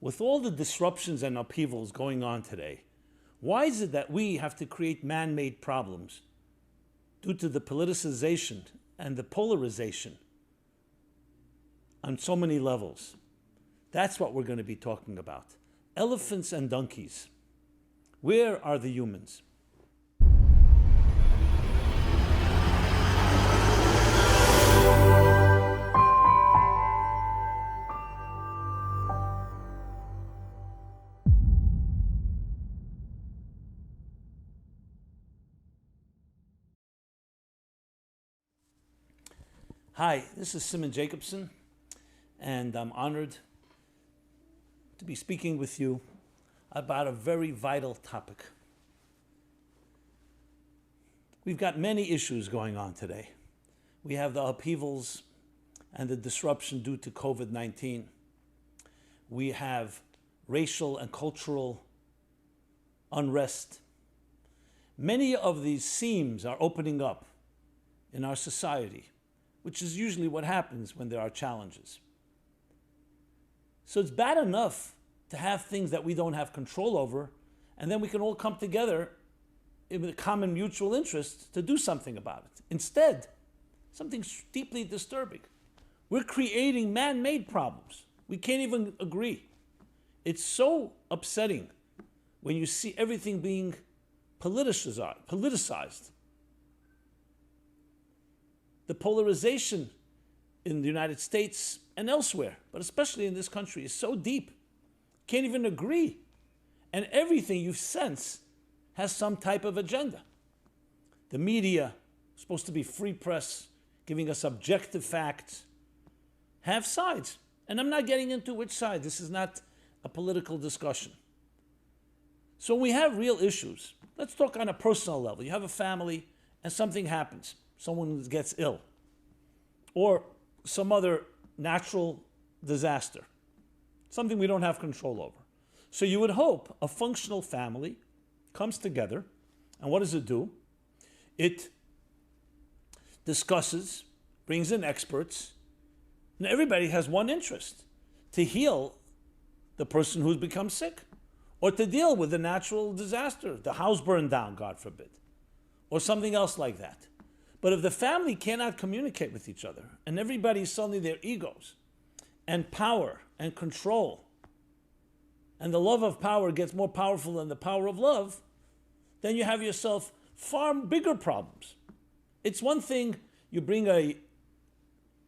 With all the disruptions and upheavals going on today, why is it that we have to create man-made problems due to the politicization and the polarization on so many levels? That's what we're going to be talking about. Elephants and donkeys. Where are the humans? Hi, this is Simon Jacobson, and I'm honored to be speaking with you about a very vital topic. We've got many issues going on today. We have the upheavals and the disruption due to COVID-19. We have racial and cultural unrest. Many of these seams are opening up in our society, which is usually what happens when there are challenges. So it's bad enough to have things that we don't have control over, and then we can all come together with a common mutual interest to do something about it. Instead, something deeply disturbing. We're creating man-made problems. We can't even agree. It's so upsetting when you see everything being politicized. The polarization in the United States and elsewhere, but especially in this country, is so deep. Can't even agree. And everything you sense has some type of agenda. The media, supposed to be free press, giving us objective facts, have sides. And I'm not getting into which side. This is not a political discussion. So we have real issues. Let's talk on a personal level. You have a family and something happens. Someone gets ill, or some other natural disaster, something we don't have control over. So you would hope a functional family comes together, and what does it do? It discusses, brings in experts, and everybody has one interest: to heal the person who's become sick, or to deal with the natural disaster, the house burned down, God forbid, or something else like that. But if the family cannot communicate with each other, and everybody's suddenly their egos and power and control, and the love of power gets more powerful than the power of love, then you have yourself far bigger problems. It's one thing you bring a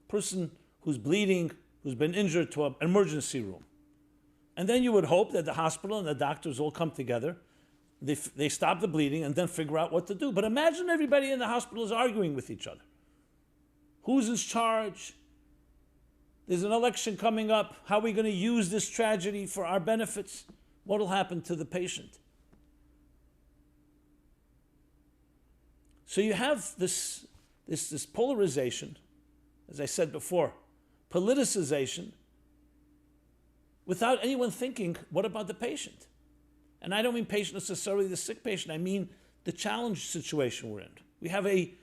person who's bleeding, who's been injured, to an emergency room. And then you would hope that the hospital and the doctors all come together, they stop the bleeding and then figure out what to do. But imagine everybody in the hospital is arguing with each other. Who's in charge? There's an election coming up. How are we going to use this tragedy for our benefits? What will happen to the patient? So you have this polarization, as I said before, politicization, without anyone thinking, what about the patient? And I don't mean patient necessarily the sick patient. I mean the challenge situation we're in. We have a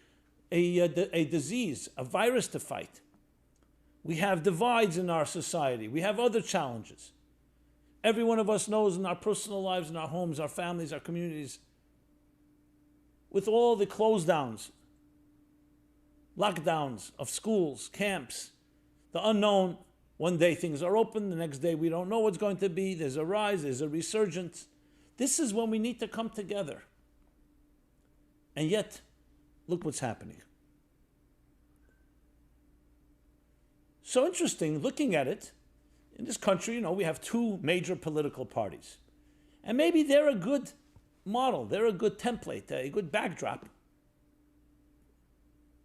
disease, a virus to fight. We have divides in our society. We have other challenges. Every one of us knows in our personal lives, in our homes, our families, our communities, with all the close downs, lockdowns of schools, camps, the unknown. One day things are open, the next day we don't know what's going to be. There's a rise, there's a resurgence. This is when we need to come together. And yet, look what's happening. So interesting, looking at it, in this country, we have two major political parties. And maybe they're a good model, they're a good template, a good backdrop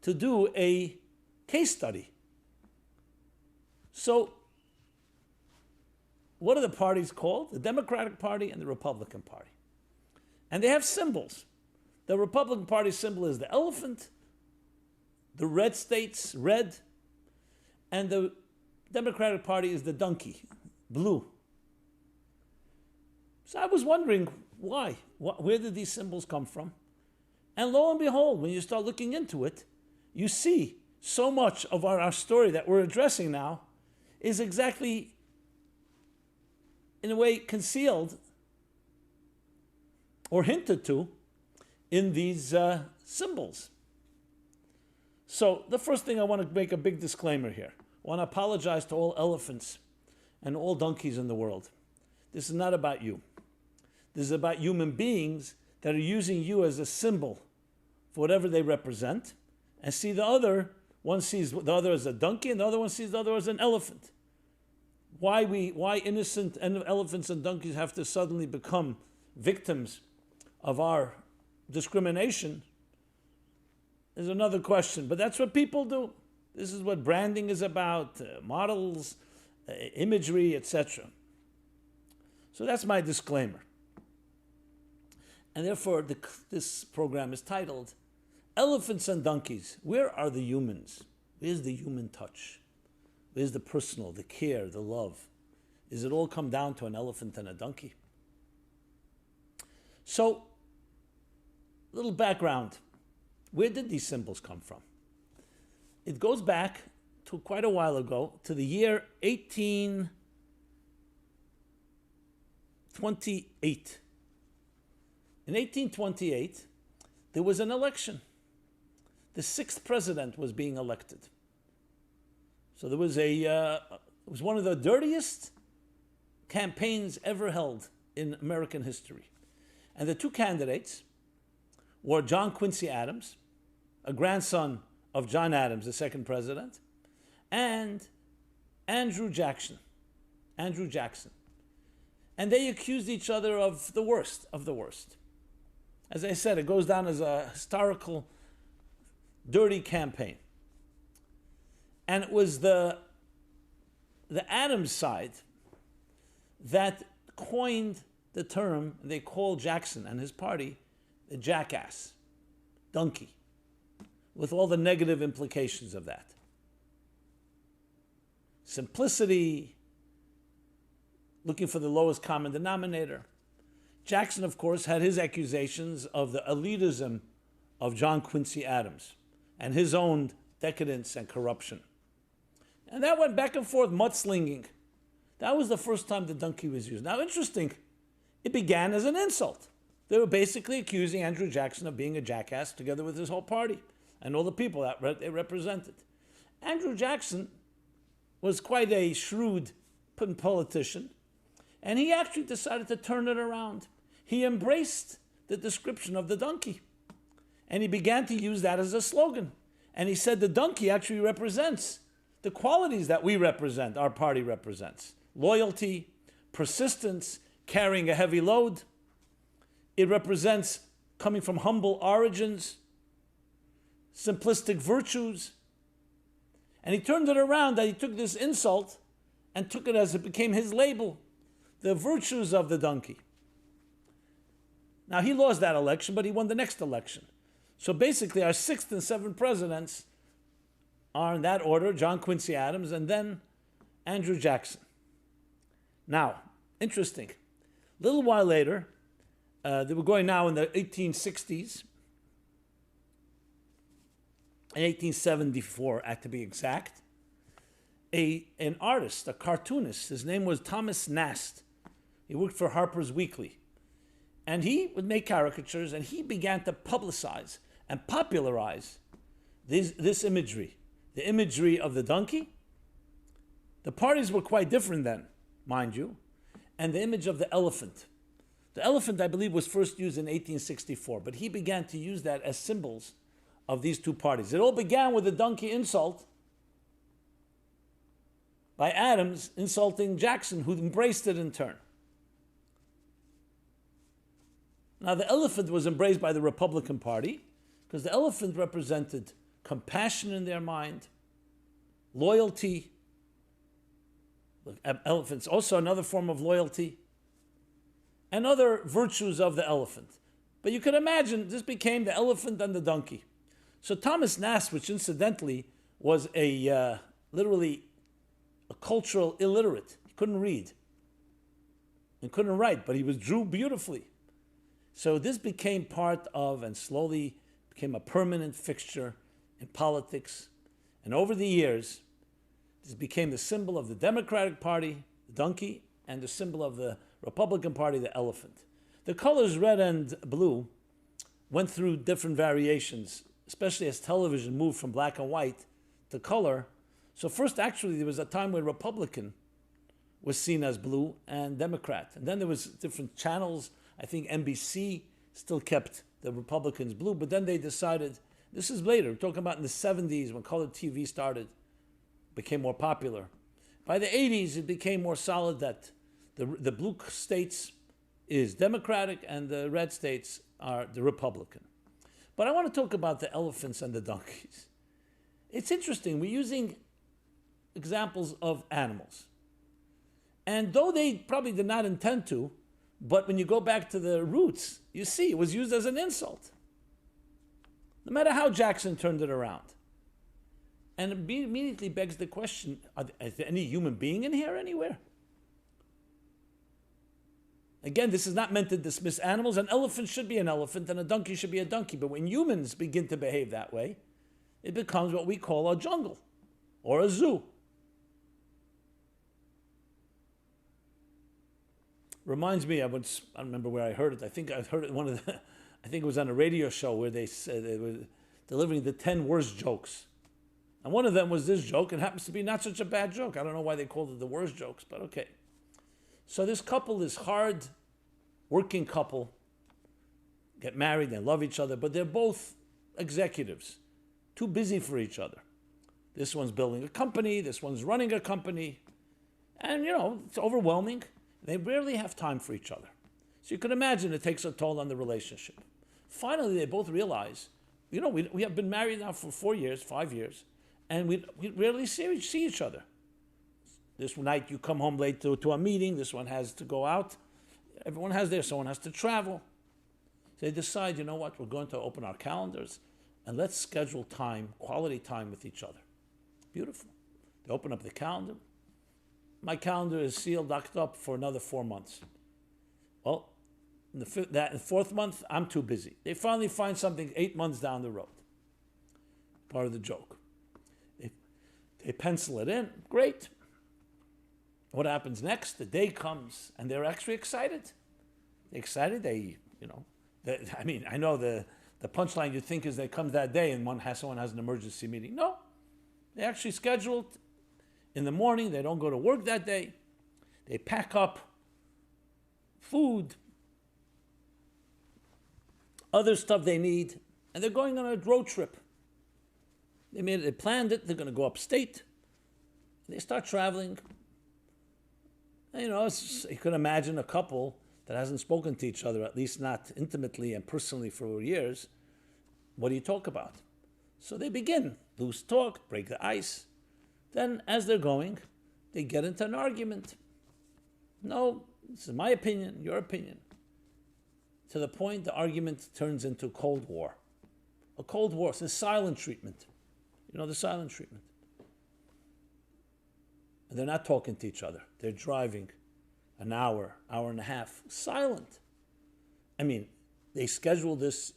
to do a case study. So, what are the parties called? The Democratic Party and the Republican Party. And they have symbols. The Republican Party symbol is the elephant, the red states, red, and the Democratic Party is the donkey, blue. So I was wondering why? Where did these symbols come from? And lo and behold, when you start looking into it, you see so much of our story that we're addressing now is exactly in a way, concealed or hinted to in these symbols. So the first thing I want to make a big disclaimer here. I want to apologize to all elephants and all donkeys in the world. This is not about you. This is about human beings that are using you as a symbol for whatever they represent, and see the other, one sees the other as a donkey and the other one sees the other as an elephant. Why innocent elephants and donkeys have to suddenly become victims of our discrimination is another question, but that's what people do. This is what branding is about, models, imagery, etc. So that's my disclaimer. And therefore, this program is titled, Elephants and Donkeys. Where are the humans? Where's the human touch? Where's the personal, the care, the love? Does it all come down to an elephant and a donkey? So, little background. Where did these symbols come from? It goes back to quite a while ago, to the year 1828. In 1828, there was an election. The sixth president was being elected. So there was it was one of the dirtiest campaigns ever held in American history. And the two candidates were John Quincy Adams, a grandson of John Adams, the second president, and Andrew Jackson. And they accused each other of the worst of the worst. As I said, it goes down as a historical, dirty campaign. And it was the Adams side that coined the term they called Jackson and his party the jackass, donkey, with all the negative implications of that. Simplicity, looking for the lowest common denominator. Jackson, of course, had his accusations of the elitism of John Quincy Adams and his own decadence and corruption. And that went back and forth, mudslinging. That was the first time the donkey was used. Now, interesting, it began as an insult. They were basically accusing Andrew Jackson of being a jackass together with his whole party and all the people that they represented. Andrew Jackson was quite a shrewd politician, and he actually decided to turn it around. He embraced the description of the donkey, and he began to use that as a slogan. And he said the donkey actually represents the qualities that we represent, our party represents. Loyalty, persistence, carrying a heavy load. It represents coming from humble origins, simplistic virtues. And he turned it around, that he took this insult and took it as it became his label, the virtues of the donkey. Now, he lost that election, but he won the next election. So basically, our sixth and seventh presidents are in that order, John Quincy Adams and then Andrew Jackson. Now, interesting. A little while later, they were going now in the 1860s, in 1874 to be exact, an artist, a cartoonist, his name was Thomas Nast. He worked for Harper's Weekly. And he would make caricatures, and he began to publicize and popularize this imagery, the imagery of the donkey. The parties were quite different then, mind you, and the image of the elephant. The elephant, I believe, was first used in 1864, but he began to use that as symbols of these two parties. It all began with the donkey insult by Adams insulting Jackson, who embraced it in turn. Now, the elephant was embraced by the Republican Party because the elephant represented compassion in their mind, loyalty. Elephant's also another form of loyalty, and other virtues of the elephant. But you could imagine this became the elephant and the donkey. So Thomas Nast, which incidentally was literally a cultural illiterate, he couldn't read and couldn't write, but he drew beautifully. So this became part of, and slowly became a permanent fixture in politics. And over the years, this became the symbol of the Democratic Party, the donkey, and the symbol of the Republican Party, the elephant. The colors red and blue went through different variations, especially as television moved from black and white to color. So first, actually, there was a time where Republican was seen as blue and Democrat. And then there was different channels. I think NBC still kept the Republicans blue, but then they decided, this is later, we're talking about in the 70s when color TV started, became more popular. By the 80s, it became more solid that the blue states is Democratic and the red states are the Republican. But I want to talk about the elephants and the donkeys. It's interesting, we're using examples of animals. And though they probably did not intend to, but when you go back to the roots, you see it was used as an insult. No matter how Jackson turned it around. And it immediately begs the question, is there any human being in here anywhere? Again, this is not meant to dismiss animals. An elephant should be an elephant and a donkey should be a donkey. But when humans begin to behave that way, it becomes what we call a jungle or a zoo. Reminds me, I don't remember where I heard it. I think I heard it I think it was on a radio show where they said they were delivering the 10 worst jokes. And one of them was this joke. It happens to be not such a bad joke. I don't know why they called it the worst jokes, but okay. So this couple, this hard working couple, get married, they love each other, but they're both executives, too busy for each other. This one's building a company, this one's running a company, and it's overwhelming. They rarely have time for each other. So you can imagine it takes a toll on the relationship. Finally, they both realize, we have been married now for 4 years, 5 years, and we rarely see each other. This night you come home late to a meeting, this one has to go out, everyone has theirs, someone has to travel. So they decide, you know what, we're going to open our calendars and let's schedule time, quality time with each other. Beautiful. They open up the calendar. My calendar is sealed, locked up for another 4 months. Well, in the fourth month, I'm too busy. They finally find something 8 months down the road. Part of the joke. They pencil it in. Great. What happens next? The day comes, and they're actually excited. They're excited. I know the punchline you think is that comes that day and someone has an emergency meeting. No. They actually scheduled in the morning. They don't go to work that day. They pack up food, other stuff they need, and they're going on a road trip. They planned it. They're going to go upstate. They start traveling. And, you can imagine a couple that hasn't spoken to each other, at least not intimately and personally for years. What do you talk about? So they begin. Loose talk, break the ice. Then, as they're going, they get into an argument. No, this is my opinion, your opinion. To the point the argument turns into Cold War. A Cold War, it's a silent treatment. The silent treatment. And they're not talking to each other. They're driving an hour, hour and a half, silent. I mean, they schedule this,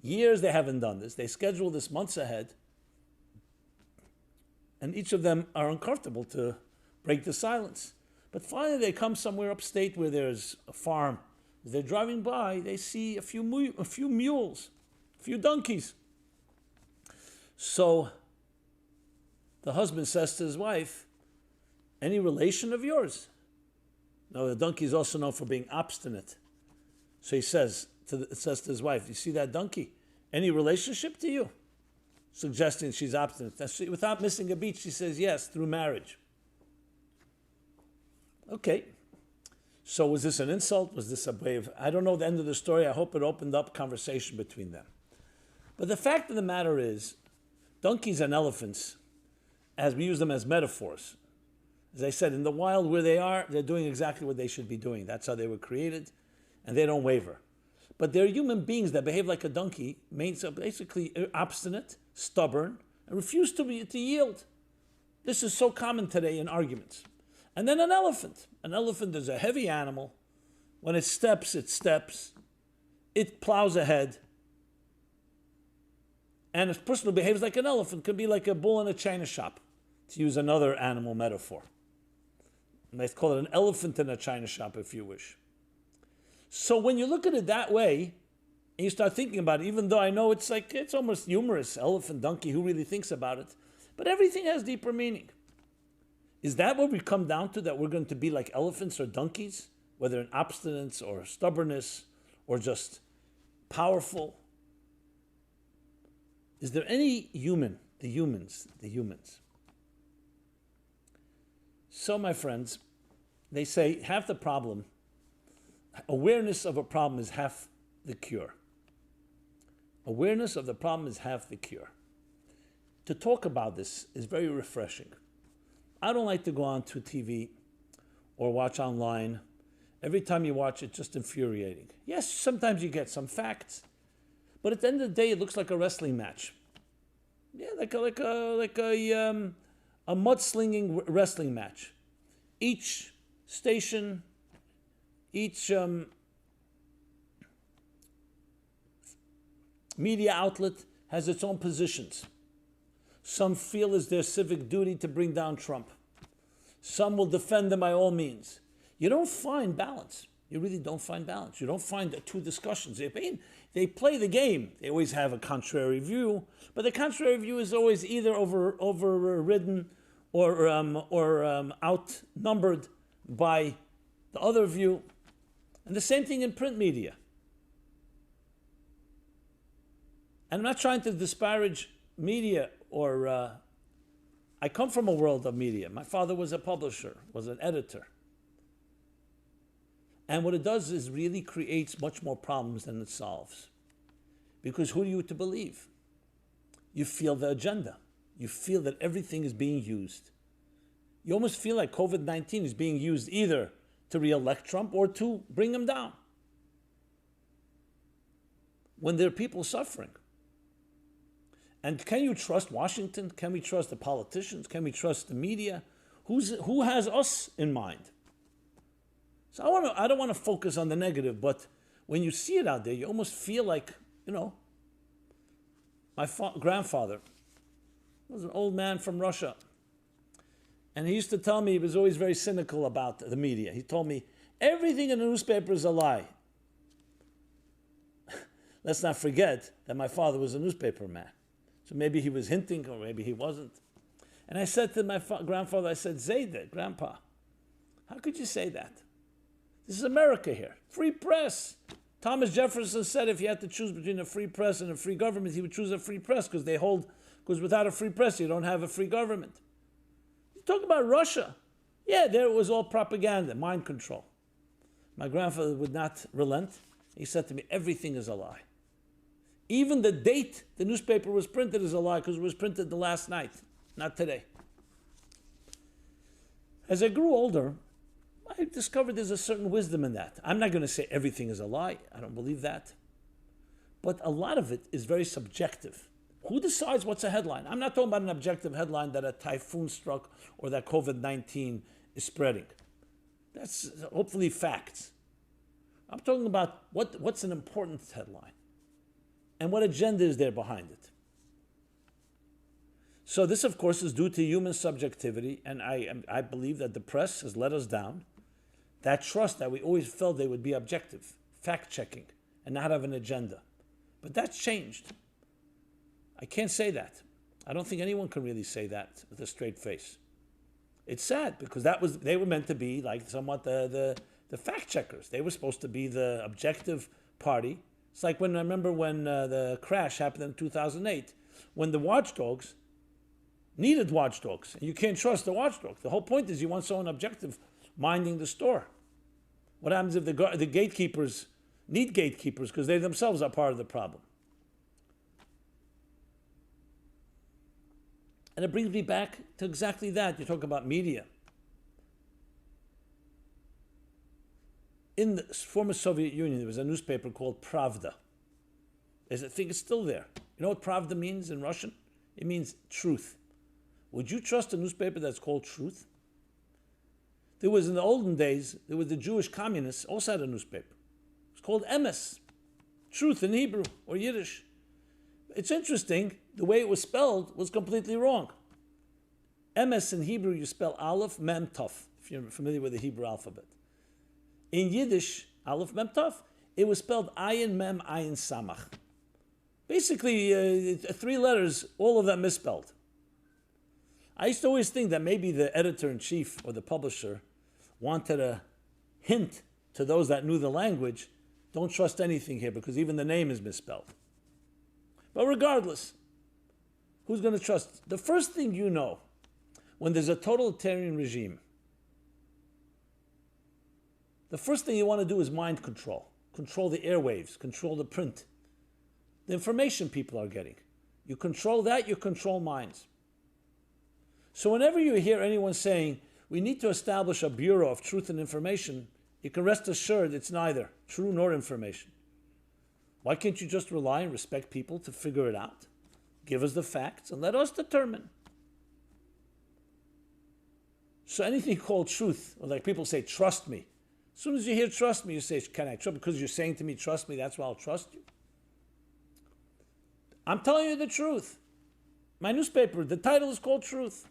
years they haven't done this. They schedule this months ahead. And each of them are uncomfortable to break the silence. But finally they come somewhere upstate where there's a farm. As they're driving by, they see a few mules, a few donkeys. So the husband says to his wife, any relation of yours? No, the donkey is also known for being obstinate. So he says to his wife, you see that donkey? Any relationship to you? Suggesting she's obstinate. Without missing a beat, she says, yes, through marriage. Okay. So was this an insult? Was this a way of... I don't know the end of the story. I hope it opened up conversation between them. But the fact of the matter is, donkeys and elephants, as we use them as metaphors, as I said, in the wild where they are, they're doing exactly what they should be doing. That's how they were created, and they don't waver. But they're human beings that behave like a donkey, basically obstinate, stubborn, and refuse to yield. This is so common today in arguments. And then an elephant. An elephant is a heavy animal. When it steps, it plows ahead. And a person who behaves like an elephant could be like a bull in a china shop, to use another animal metaphor. Let's call it an elephant in a china shop, if you wish. So when you look at it that way, and you start thinking about it, even though I know it's almost humorous, elephant, donkey, who really thinks about it? But everything has deeper meaning. Is that what we come down to, that we're going to be like elephants or donkeys, whether in obstinance or stubbornness or just powerful? Is there any human, the humans? So, my friends, they say half the problem, awareness of a problem is half the cure. Awareness of the problem is half the cure. To talk about this is very refreshing. I don't like to go on to TV or watch online. Every time you watch it, just infuriating. Yes, sometimes you get some facts, but at the end of the day, it looks like a wrestling match. Yeah, like a mudslinging wrestling match. Each station, each media outlet has its own positions. Some feel it's their civic duty to bring down Trump. Some will defend him by all means. You don't find balance. You really don't find balance. You don't find two discussions. They play the game. They always have a contrary view, but the contrary view is always either overridden or outnumbered by the other view. And the same thing in print media. And I'm not trying to disparage media I come from a world of media. My father was a publisher, was an editor. And what it does is really creates much more problems than it solves. Because who are you to believe? You feel the agenda. You feel that everything is being used. You almost feel like COVID-19 is being used either to re-elect Trump or to bring him down. When there are people suffering. And can you trust Washington? Can we trust the politicians? Can we trust the media? Who has us in mind? So I don't want to focus on the negative, but when you see it out there, you almost feel like, my grandfather was an old man from Russia. And he used to tell me, he was always very cynical about the media. He told me, everything in the newspaper is a lie. Let's not forget that my father was a newspaper man. So maybe he was hinting, or maybe he wasn't. And I said to my grandfather, I said, Zayde, Grandpa, how could you say that? This is America here. Free press. Thomas Jefferson said if he had to choose between a free press and a free government, he would choose a free press because without a free press, you don't have a free government. You talk about Russia. Yeah, there it was all propaganda, mind control. My grandfather would not relent. He said to me, everything is a lie. Even the date the newspaper was printed is a lie because it was printed the last night, not today. As I grew older, I discovered there's a certain wisdom in that. I'm not going to say everything is a lie. I don't believe that. But a lot of it is very subjective. Who decides what's a headline? I'm not talking about an objective headline that a typhoon struck or that COVID-19 is spreading. That's hopefully facts. I'm talking about what's an important headline and what agenda is there behind it. So this, of course, is due to human subjectivity, and I believe that the press has let us down. That trust that we always felt they would be objective, fact-checking, and not have an agenda. But that's changed. I can't say that. I don't think anyone can really say that with a straight face. It's sad because they were meant to be like somewhat the fact-checkers. They were supposed to be the objective party. It's like I remember when the crash happened in 2008, when the watchdogs needed watchdogs. And you can't trust the watchdogs. The whole point is you want someone objective minding the store. What happens if the gatekeepers need gatekeepers because they themselves are part of the problem? And it brings me back to exactly that. You talk about media. In the former Soviet Union, there was a newspaper called Pravda. I think it's still there. You know what Pravda means in Russian? It means truth. Would you trust a newspaper that's called Truth? There was, in the olden days, there was the Jewish communists also had a newspaper. It's called Emes, Truth in Hebrew or Yiddish. It's interesting, the way it was spelled was completely wrong. Emes in Hebrew, you spell Aleph, Mem, Tuf. if you're familiar with the Hebrew alphabet. In Yiddish, Aleph Mem Tov, it was spelled Ayin Mem Ayin Samach. Basically, 3 letters, all of them misspelled. I used to always think that maybe the editor-in-chief or the publisher wanted a hint to those that knew the language, don't trust anything here because even the name is misspelled. But regardless, who's going to trust? The first thing you know, when there's a totalitarian regime, the first thing you want to do is mind control. Control the airwaves, control the print, the information people are getting. You control that, you control minds. So whenever you hear anyone saying, we need to establish a Bureau of Truth and Information, you can rest assured it's neither true nor information. Why can't you just rely and respect people to figure it out? Give us the facts and let us determine. So anything called truth, or like people say, trust me. As soon as you hear trust me, you say, can I trust? Because you're saying to me, trust me, that's why I'll trust you. I'm telling you the truth. My newspaper, the title is called Truth.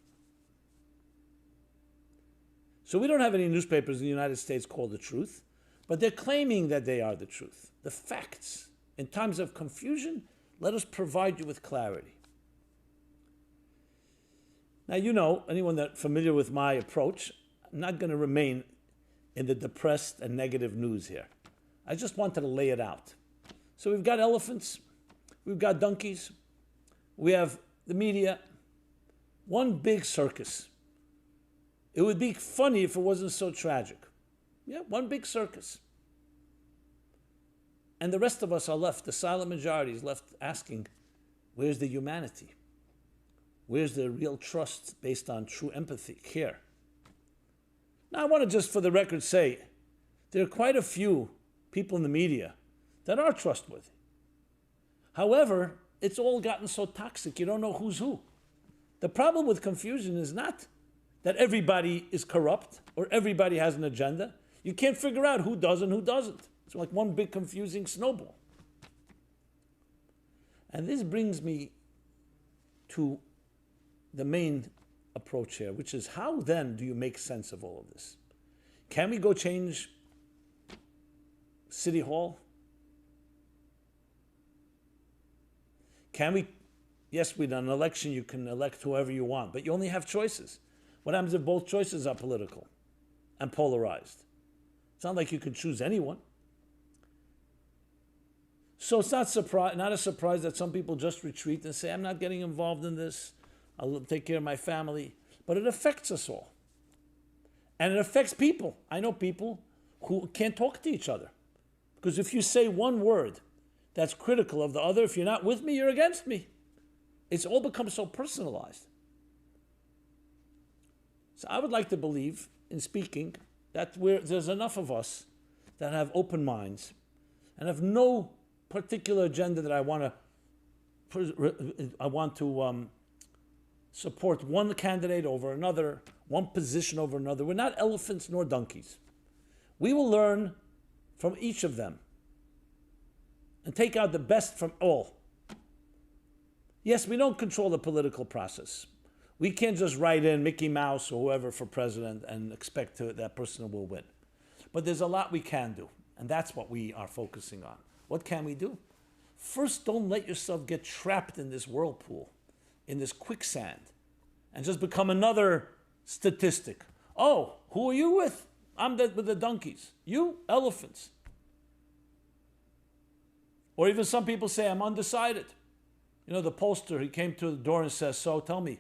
So we don't have any newspapers in the United States called The Truth, but they're claiming that they are the truth. The facts. In times of confusion, let us provide you with clarity. Now, you know, anyone that's familiar with my approach, I'm not going to remain in the depressed and negative news here. I just wanted to lay it out. So we've got elephants, we've got donkeys, we have the media, one big circus. It would be funny if it wasn't so tragic. Yeah, one big circus. And the rest of us are left, the silent majority is left asking, where's the humanity? Where's the real trust based on true empathy, care? Now, I want to just for the record say, there are quite a few people in the media that are trustworthy. However, it's all gotten so toxic, you don't know who's who. The problem with confusion is not that everybody is corrupt or everybody has an agenda. You can't figure out who does and who doesn't. It's like one big confusing snowball. And this brings me to the main approach here, which is how then do you make sense of all of this? Can we go change City Hall? Can we? Yes, with an election you can elect whoever you want, but you only have choices. What happens if both choices are political and polarized? It's not like you can choose anyone. So it's not a surprise that some people just retreat and say, I'm not getting involved in this. I'll take care of my family. But it affects us all. And it affects people. I know people who can't talk to each other. Because if you say one word that's critical of the other, if you're not with me, you're against me. It's all become so personalized. So I would like to believe, in speaking, that there's enough of us that have open minds and have no particular agenda that I want to support one candidate over another, one position over another. We're not elephants nor donkeys. We will learn from each of them and take out the best from all. Yes, we don't control the political process. We can't just write in Mickey Mouse or whoever for president and expect that person will win. But there's a lot we can do, and that's what we are focusing on. What can we do? First, don't let yourself get trapped in this whirlpool, in this quicksand, and just become another statistic. Oh, who are you with? I'm with the donkeys. You, elephants. Or even some people say, I'm undecided. You know, the pollster, he came to the door and says, so tell me,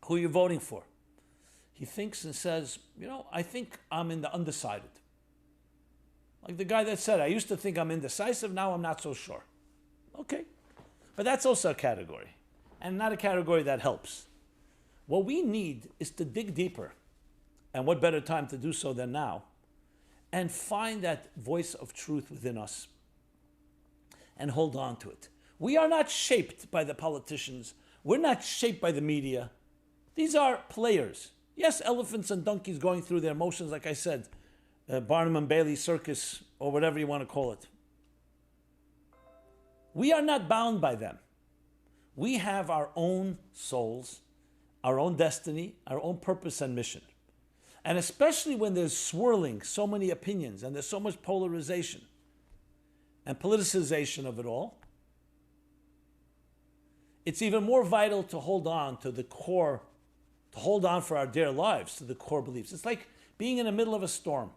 who are you voting for? He thinks and says, you know, I think I'm in the undecided. Like the guy that said, I used to think I'm indecisive, now I'm not so sure. Okay. But that's also a category, and not a category that helps. What we need is to dig deeper, and what better time to do so than now, and find that voice of truth within us and hold on to it. We are not shaped by the politicians. We're not shaped by the media. These are players. Yes, elephants and donkeys going through their motions, like I said, Barnum and Bailey circus, or whatever you want to call it. We are not bound by them. We have our own souls, our own destiny, our own purpose and mission. And especially when there's swirling, so many opinions, and there's so much polarization and politicization of it all, it's even more vital to hold on to the core, to hold on for our dear lives to the core beliefs. It's like being in the middle of a storm,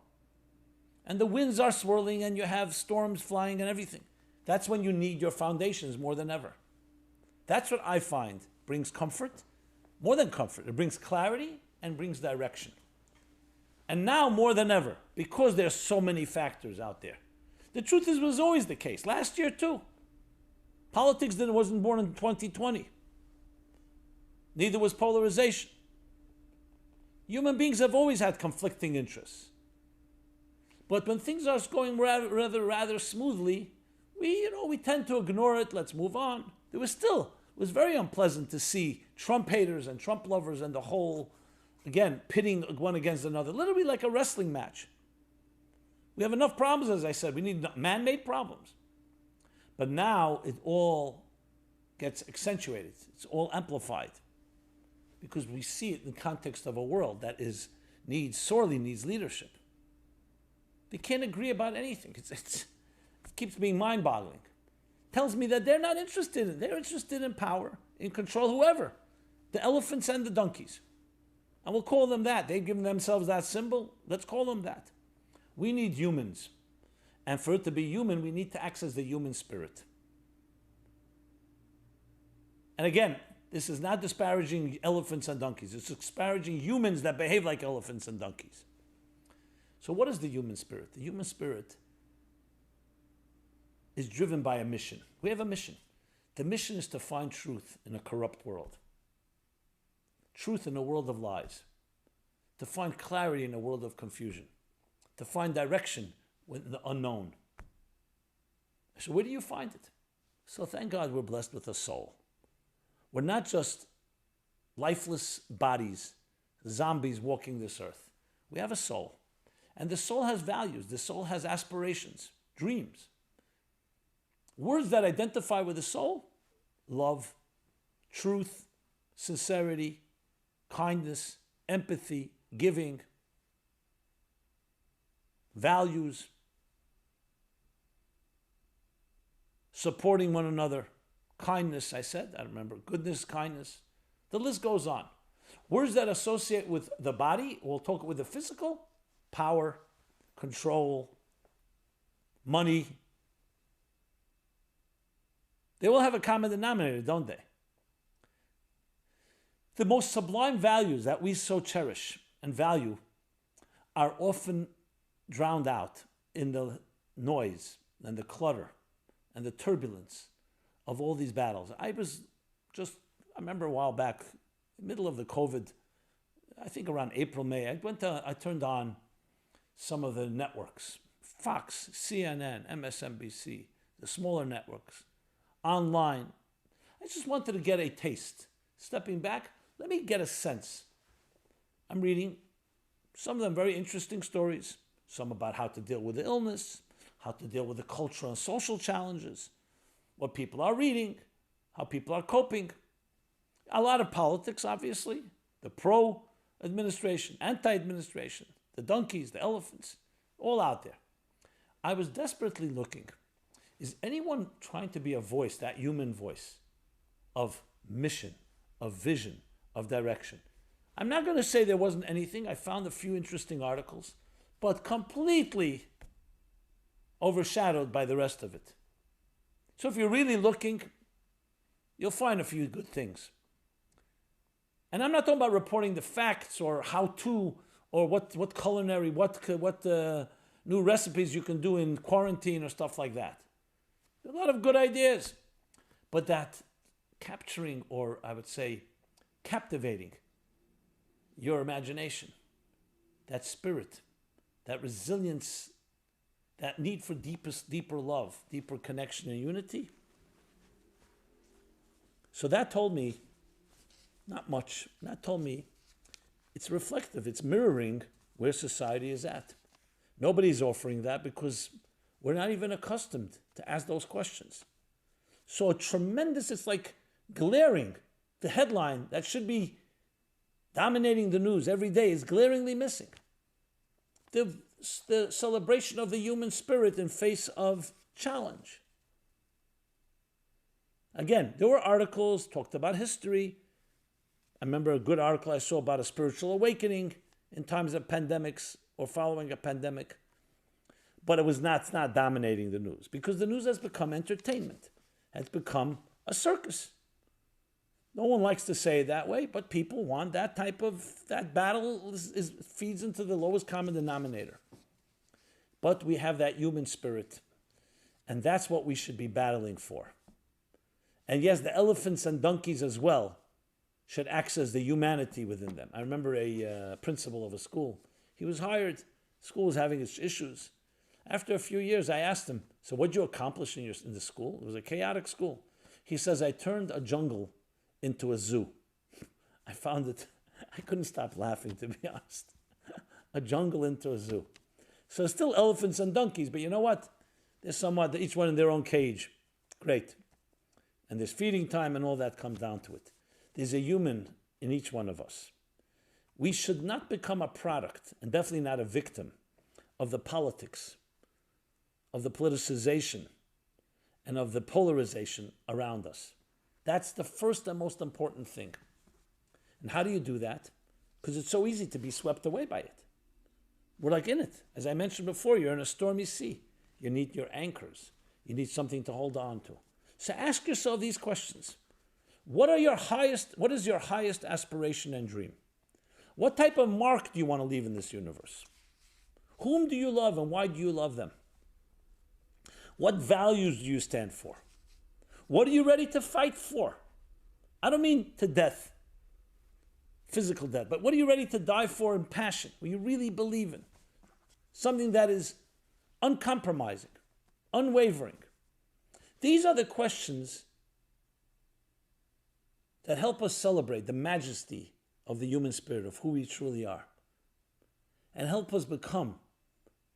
and the winds are swirling, and you have storms flying and everything. That's when you need your foundations more than ever. That's what I find brings comfort, more than comfort. It brings clarity and brings direction. And now more than ever, because there's so many factors out there. The truth is, it was always the case. Last year too. Politics wasn't born in 2020. Neither was polarization. Human beings have always had conflicting interests. But when things are going rather smoothly, we tend to ignore it. Let's move on. It was very unpleasant to see Trump haters and Trump lovers and the whole, again, pitting one against another, literally like a wrestling match. We have enough problems, as I said. We need man-made problems. But now it all gets accentuated. It's all amplified because we see it in the context of a world that sorely needs leadership. They can't agree about anything. It keeps being mind-boggling. Tells me that they're not interested in it. They're interested in power, in control, whoever. The elephants and the donkeys. And we'll call them that. They've given themselves that symbol. Let's call them that. We need humans. And for it to be human, we need to access the human spirit. And again, this is not disparaging elephants and donkeys. It's disparaging humans that behave like elephants and donkeys. So what is the human spirit? The human spirit is driven by a mission. We have a mission. The mission is to find truth in a corrupt world. Truth in a world of lies. To find clarity in a world of confusion. To find direction with the unknown. So where do you find it? So thank God we're blessed with a soul. We're not just lifeless bodies, zombies walking this earth. We have a soul. And the soul has values. The soul has aspirations, dreams. Words that identify with the soul: love, truth, sincerity, kindness, empathy, giving, values, supporting one another, kindness, I remember, goodness, kindness. The list goes on. Words that associate with the body, we'll talk with the physical: power, control, money. They all have a common denominator, don't they? The most sublime values that we so cherish and value are often drowned out in the noise and the clutter and the turbulence of all these battles. I remember a while back, middle of the COVID, I think around April, May, I turned on some of the networks, Fox, CNN, MSNBC, the smaller networks, online. I just wanted to get a taste. Stepping back, let me get a sense. I'm reading some of them very interesting stories, some about how to deal with the illness, how to deal with the cultural and social challenges, what people are reading, how people are coping. A lot of politics, obviously, the pro-administration, anti-administration, the donkeys, the elephants, all out there. I was desperately looking. Is anyone trying to be a voice, that human voice of mission, of vision, of direction? I'm not going to say there wasn't anything. I found a few interesting articles, but completely overshadowed by the rest of it. So if you're really looking, you'll find a few good things. And I'm not talking about reporting the facts or how to, or what culinary, what new recipes you can do in quarantine or stuff like that. There are a lot of good ideas, but that capturing, or I would say captivating your imagination, that spirit, that resilience, that need for deeper love, deeper connection and unity. So that told me, not much, that told me it's reflective, it's mirroring where society is at. Nobody's offering that because we're not even accustomed to ask those questions. So it's like glaring, the headline that should be dominating the news every day is glaringly missing. The celebration of the human spirit in face of challenge. Again, there were articles, talked about history. I remember a good article I saw about a spiritual awakening in times of pandemics or following a pandemic. But it's not dominating the news, because the news has become entertainment, has become a circus. No one likes to say it that way, but people want that battle feeds into the lowest common denominator. But we have that human spirit, and that's what we should be battling for. And yes, the elephants and donkeys as well should access the humanity within them. I remember a principal of a school. He was hired. School was having its issues. After a few years, I asked him, so what did you accomplish in the school? It was a chaotic school. He says, I turned a jungle into a zoo. I couldn't stop laughing, to be honest. A jungle into a zoo. So it's still elephants and donkeys, but you know what? There's each one in their own cage. Great. And there's feeding time and all that comes down to it. There's a human in each one of us. We should not become a product, and definitely not a victim, of the politics, of the politicization, and of the polarization around us. That's the first and most important thing. And how do you do that? Because it's so easy to be swept away by it. We're like in it. As I mentioned before, you're in a stormy sea. You need your anchors. You need something to hold on to. So ask yourself these questions. What is your highest aspiration and dream? What type of mark do you want to leave in this universe? Whom do you love and why do you love them? What values do you stand for? What are you ready to fight for? I don't mean to death, physical death, but what are you ready to die for in passion? What you really believe in? Something that is uncompromising, unwavering. These are the questions that help us celebrate the majesty of the human spirit, of who we truly are, and help us become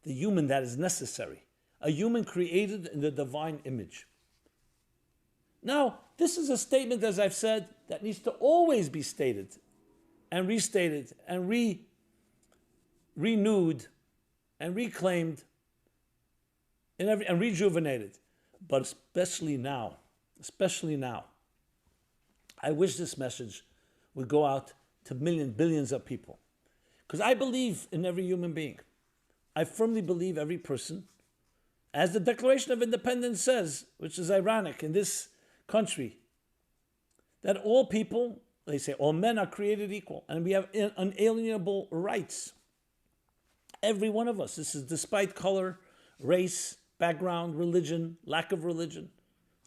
the human that is necessary, a human created in the divine image. Now, this is a statement, as I've said, that needs to always be stated and restated and renewed and reclaimed and rejuvenated. But especially now, I wish this message would go out to billions of people. Because I believe in every human being. I firmly believe every person, as the Declaration of Independence says, which is ironic in this country, that all people, they say all men are created equal and we have unalienable rights. Every one of us. This is despite color, race, background, religion, lack of religion.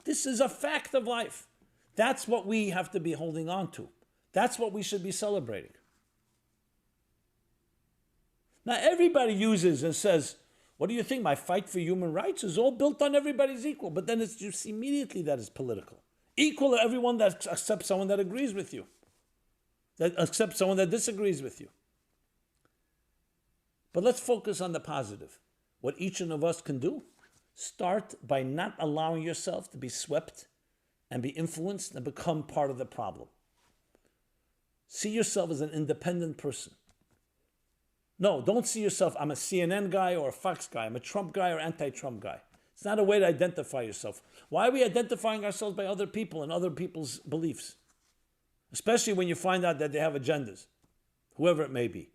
This is a fact of life. That's what we have to be holding on to. That's what we should be celebrating. Now, everybody uses and says, what do you think? My fight for human rights is all built on everybody's equal. But then it's just immediately that is political. Equal to everyone that accepts someone that agrees with you, that accepts someone that disagrees with you. But let's focus on the positive. What each one of us can do. Start by not allowing yourself to be swept and be influenced and become part of the problem. See yourself as an independent person. No, don't see yourself, I'm a CNN guy or a Fox guy, I'm a Trump guy or anti-Trump guy. It's not a way to identify yourself. Why are we identifying ourselves by other people and other people's beliefs? Especially when you find out that they have agendas, whoever it may be.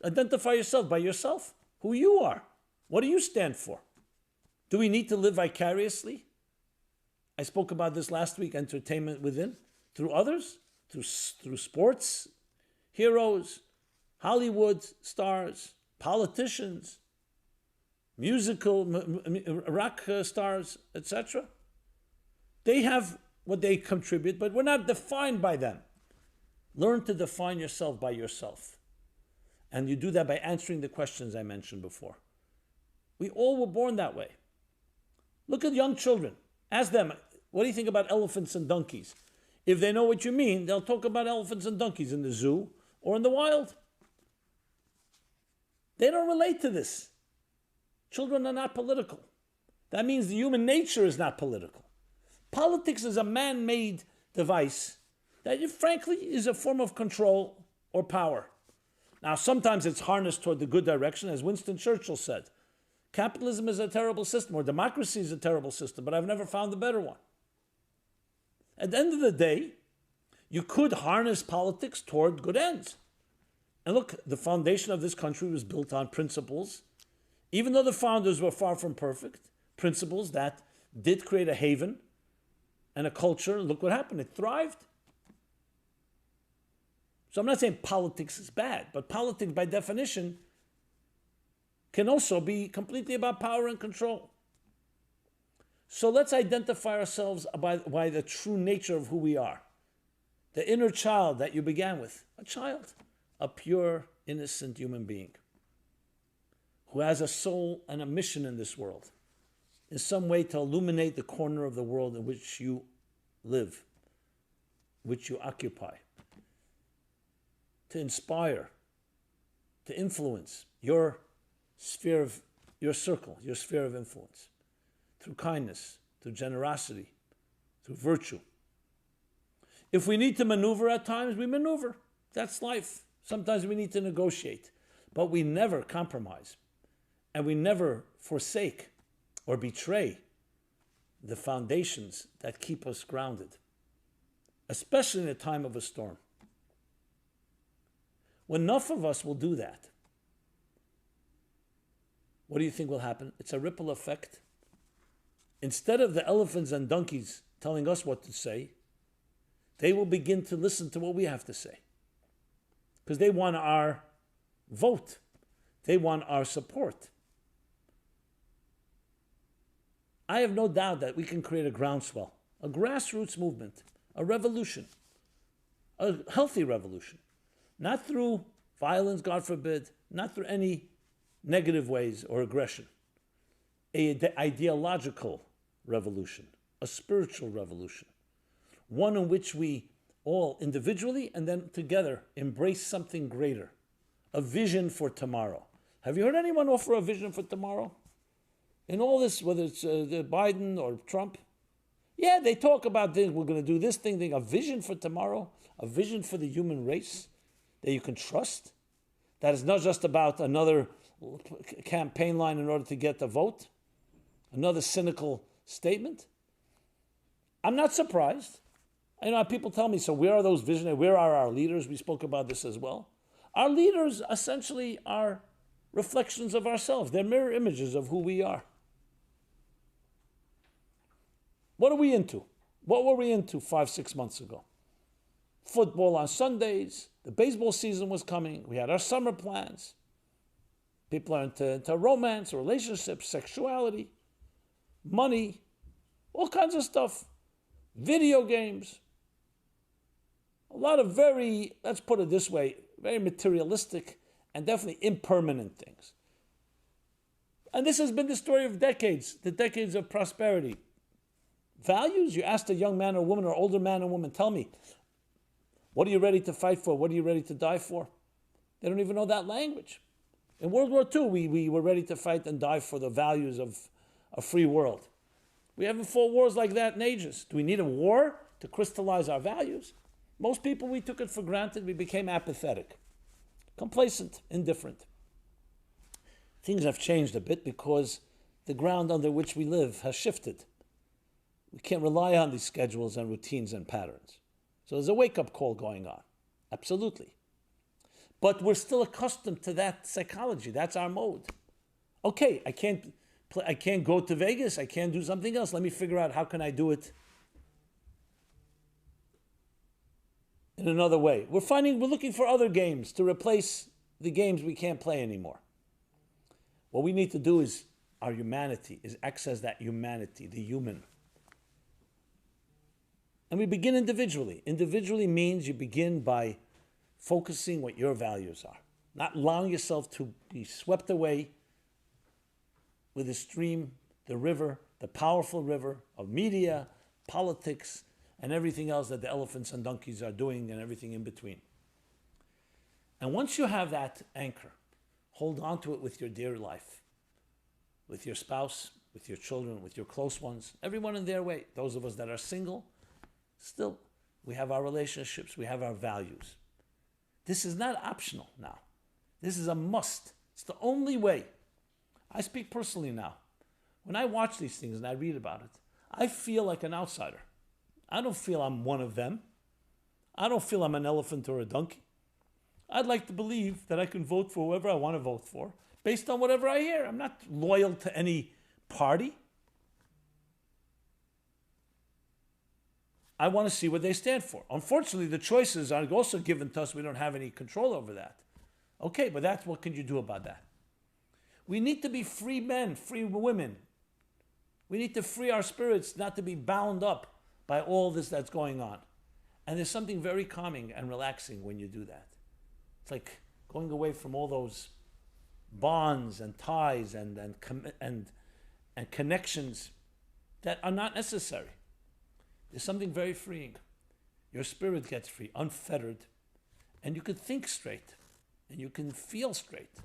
Identify yourself by yourself, who you are. What do you stand for? Do we need to live vicariously? I spoke about this last week, entertainment within, through others, through sports, heroes, Hollywood stars, politicians, musical, rock stars, etc. They have what they contribute, but we're not defined by them. Learn to define yourself by yourself. And you do that by answering the questions I mentioned before. We all were born that way. Look at young children. Ask them, what do you think about elephants and donkeys? If they know what you mean, they'll talk about elephants and donkeys in the zoo or in the wild. They don't relate to this. Children are not political. That means the human nature is not political. Politics is a man-made device that, frankly, is a form of control or power. Now, sometimes it's harnessed toward the good direction, as Winston Churchill said. Capitalism is a terrible system, or democracy is a terrible system, but I've never found a better one. At the end of the day, you could harness politics toward good ends. And look, the foundation of this country was built on principles, even though the founders were far from perfect, principles that did create a haven and a culture. Look what happened. It thrived. So I'm not saying politics is bad, but politics by definition can also be completely about power and control. So let's identify ourselves by the true nature of who we are. The inner child that you began with, a child, a pure, innocent human being who has a soul and a mission in this world, in some way to illuminate the corner of the world in which you live, which you occupy, to inspire, to influence your sphere of, your circle, your sphere of influence, through kindness, through generosity, through virtue. If we need to maneuver at times, we maneuver. That's life. Sometimes we need to negotiate, but we never compromise, and we never forsake or betray the foundations that keep us grounded, especially in a time of a storm. When enough of us will do that, what do you think will happen? It's a ripple effect. Instead of the elephants and donkeys telling us what to say, they will begin to listen to what we have to say. Because they want our vote. They want our support. I have no doubt that we can create a groundswell, a grassroots movement, a revolution, a healthy revolution. Not through violence, God forbid, not through any negative ways or aggression. An ideological revolution, a spiritual revolution, one in which we all individually and then together embrace something greater, a vision for tomorrow. Have you heard anyone offer a vision for tomorrow? In all this, whether it's Biden or Trump, yeah, they talk about this, we're going to do this thing, a vision for tomorrow, a vision for the human race that you can trust, that is not just about another campaign line in order to get the vote, another cynical statement. I'm not surprised. I know people tell me, so where are those visionaries? Where are our leaders? We spoke about this as well. Our leaders essentially are reflections of ourselves. They're mirror images of who we are. What are we into? What were we into 5-6 months ago? Football on Sundays. The baseball season was coming. We had our summer plans. People are into romance, relationships, sexuality, money, all kinds of stuff. Video games. A lot of very, let's put it this way, very materialistic and definitely impermanent things. And this has been the story of decades, the decades of prosperity. Values, you asked a young man or woman or older man or woman, tell me, what are you ready to fight for? What are you ready to die for? They don't even know that language. In World War II, we were ready to fight and die for the values of a free world. We haven't fought wars like that in ages. Do we need a war to crystallize our values? Most people, we took it for granted. We became apathetic, complacent, indifferent. Things have changed a bit because the ground under which we live has shifted. We can't rely on these schedules and routines and patterns. So there's a wake-up call going on. Absolutely. But we're still accustomed to that psychology. That's our mode. Okay, I can't go to Vegas. I can't do something else. Let me figure out how can I do it in another way. We're looking for other games to replace the games we can't play anymore. What we need to do is our humanity, is access that humanity, the human. And we begin individually. Individually means you begin by focusing what your values are, not allowing yourself to be swept away with the stream, the river, the powerful river of media, politics, and everything else that the elephants and donkeys are doing and everything in between. And once you have that anchor, hold on to it with your dear life, with your spouse, with your children, with your close ones, everyone in their way. Those of us that are single, still, we have our relationships, we have our values. This is not optional now. This is a must. It's the only way. I speak personally now. When I watch these things and I read about it, I feel like an outsider. I don't feel I'm one of them. I don't feel I'm an elephant or a donkey. I'd like to believe that I can vote for whoever I want to vote for based on whatever I hear. I'm not loyal to any party. I want to see what they stand for. Unfortunately, the choices are also given to us. We don't have any control over that. Okay, but that's what can you do about that? We need to be free men, free women. We need to free our spirits, not to be bound up by all this that's going on. And there's something very calming and relaxing when you do that. It's like going away from all those bonds and ties and connections that are not necessary. There's something very freeing. Your spirit gets free, unfettered, and you can think straight, and you can feel straight,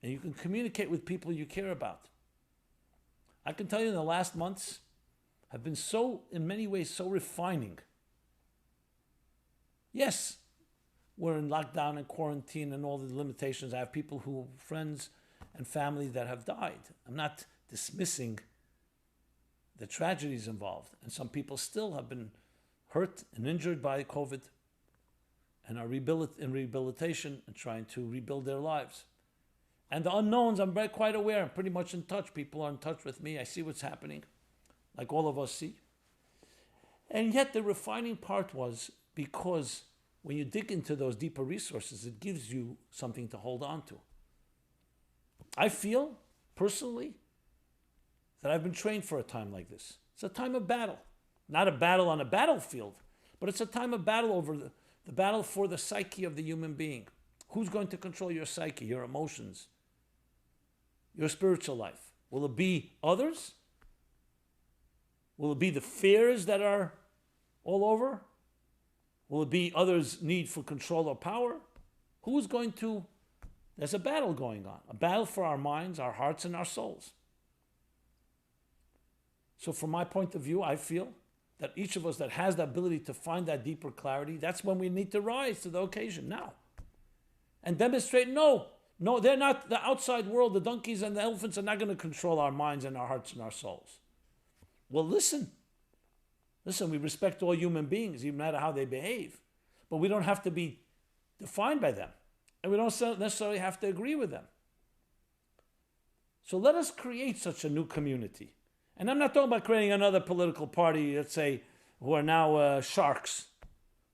and you can communicate with people you care about. I can tell you in the last months have been so, in many ways, so refining. Yes, we're in lockdown and quarantine and all the limitations. I have people who, friends and family that have died. I'm not dismissing the tragedies involved. And some people still have been hurt and injured by COVID and are in rehabilitation and trying to rebuild their lives. And the unknowns, I'm quite aware. I'm pretty much in touch. People are in touch with me. I see what's happening, like all of us see. And yet the refining part was because when you dig into those deeper resources, it gives you something to hold on to. I feel, personally, that I've been trained for a time like this. It's a time of battle. Not a battle on a battlefield, but it's a time of battle over the battle for the psyche of the human being. Who's going to control your psyche, your emotions, your spiritual life? Will it be others? Will it be the fears that are all over? Will it be others' need for control or power? Who's going to... There's a battle going on. A battle for our minds, our hearts, and our souls. So from my point of view, I feel that each of us that has the ability to find that deeper clarity, that's when we need to rise to the occasion now. And demonstrate, no, they're not, the outside world, the donkeys and the elephants are not going to control our minds and our hearts and our souls. Well, listen, we respect all human beings, no matter how they behave. But we don't have to be defined by them. And we don't necessarily have to agree with them. So let us create such a new community. And I'm not talking about creating another political party, let's say, who are now sharks.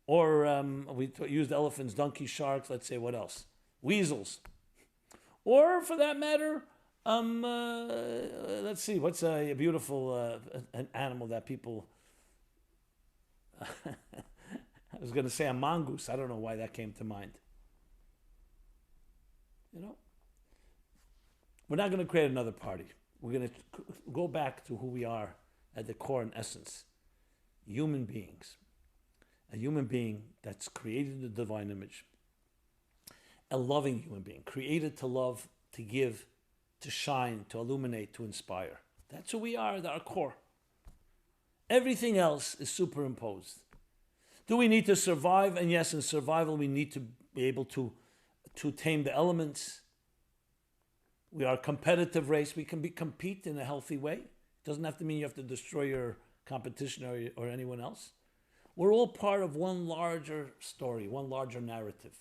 Or we used elephants, donkeys, sharks, let's say, what else? Weasels. Or, for that matter, let's see, what's a beautiful an animal that people... I was going to say a mongoose. I don't know why that came to mind. You know? We're not going to create another party. We're going to go back to who we are at the core and essence. Human beings. A human being that's created in the divine image. A loving human being. Created to love, to give, to shine, to illuminate, to inspire. That's who we are at our core. Everything else is superimposed. Do we need to survive? And yes, in survival we need to be able to tame the elements. We are a competitive race. We can compete in a healthy way. It doesn't have to mean you have to destroy your competition or anyone else. We're all part of one larger story, one larger narrative.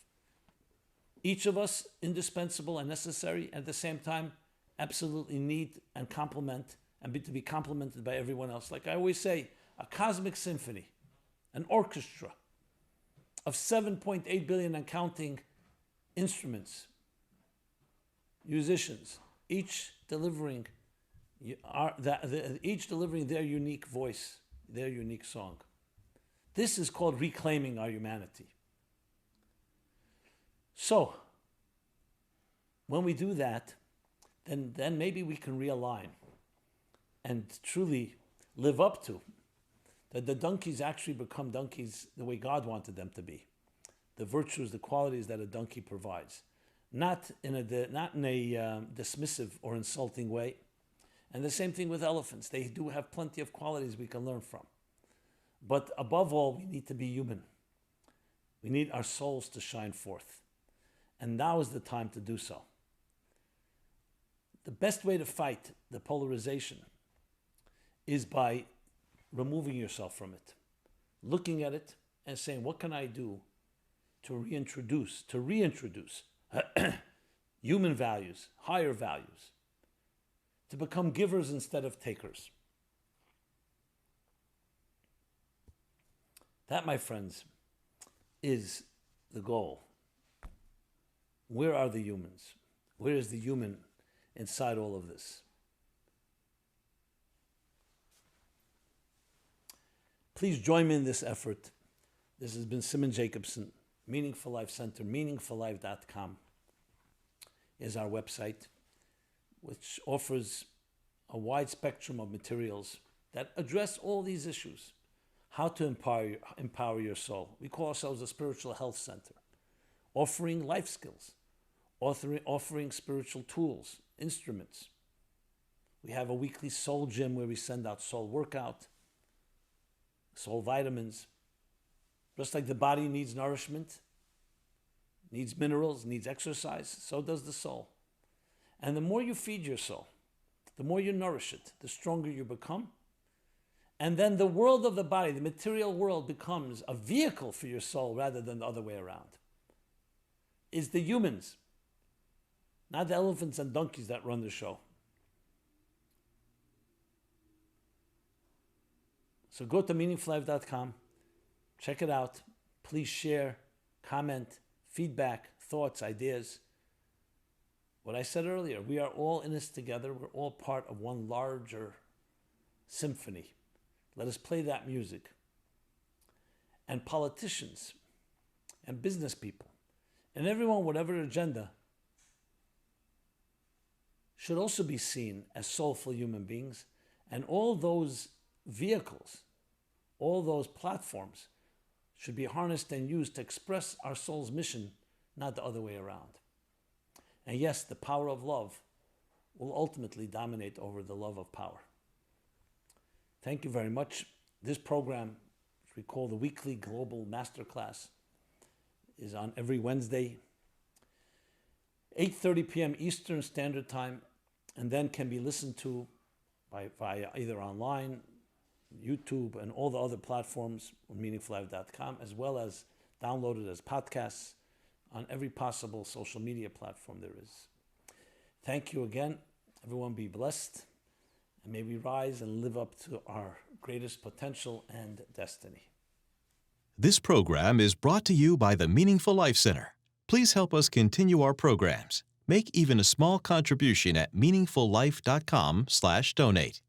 Each of us indispensable and necessary, at the same time, absolutely need and complement and to be complemented by everyone else. Like I always say, a cosmic symphony, an orchestra of 7.8 billion and counting instruments, musicians, each delivering their unique voice, their unique song. This is called reclaiming our humanity. So, when we do that, then maybe we can realign and truly live up to that the donkeys actually become donkeys the way God wanted them to be. The virtues, the qualities that a donkey provides. Not in a dismissive or insulting way. And the same thing with elephants. They do have plenty of qualities we can learn from. But above all, we need to be human. We need our souls to shine forth. And now is the time to do so. The best way to fight the polarization is by removing yourself from it, looking at it and saying, what can I do to reintroduce human values, higher values, to become givers instead of takers. That, my friends, is the goal. Where are the humans? Where is the human inside all of this? Please join me in this effort. This has been Simon Jacobson, Meaningful Life Center. Meaningfullife.com is our website, which offers a wide spectrum of materials that address all these issues. How to empower your soul. We call ourselves a spiritual health center, offering life skills, offering spiritual tools, instruments. We have a weekly soul gym where we send out soul workout, soul vitamins. Just like the body needs nourishment, needs minerals, needs exercise, so does the soul. And the more you feed your soul, the more you nourish it, the stronger you become. And then the world of the body, the material world, becomes a vehicle for your soul rather than the other way around. It's the humans, not the elephants and donkeys that run the show. So go to meaningfullife.com, check it out. Please share, comment, feedback, thoughts, ideas. What I said earlier, we are all in this together. We're all part of one larger symphony. Let us play that music. And politicians and business people and everyone, whatever agenda, should also be seen as soulful human beings. And all those vehicles, all those platforms should be harnessed and used to express our soul's mission, not the other way around. And yes, the power of love will ultimately dominate over the love of power. Thank you very much. This program, which we call the Weekly Global Masterclass, is on every Wednesday, 8:30 p.m. Eastern Standard Time, and then can be listened to via either online, YouTube, and all the other platforms on meaningfullife.com, as well as downloaded as podcasts on every possible social media platform there is. Thank you again. Everyone be blessed. And may we rise and live up to our greatest potential and destiny. This program is brought to you by the Meaningful Life Center. Please help us continue our programs. Make even a small contribution at meaningfullife.com/donate.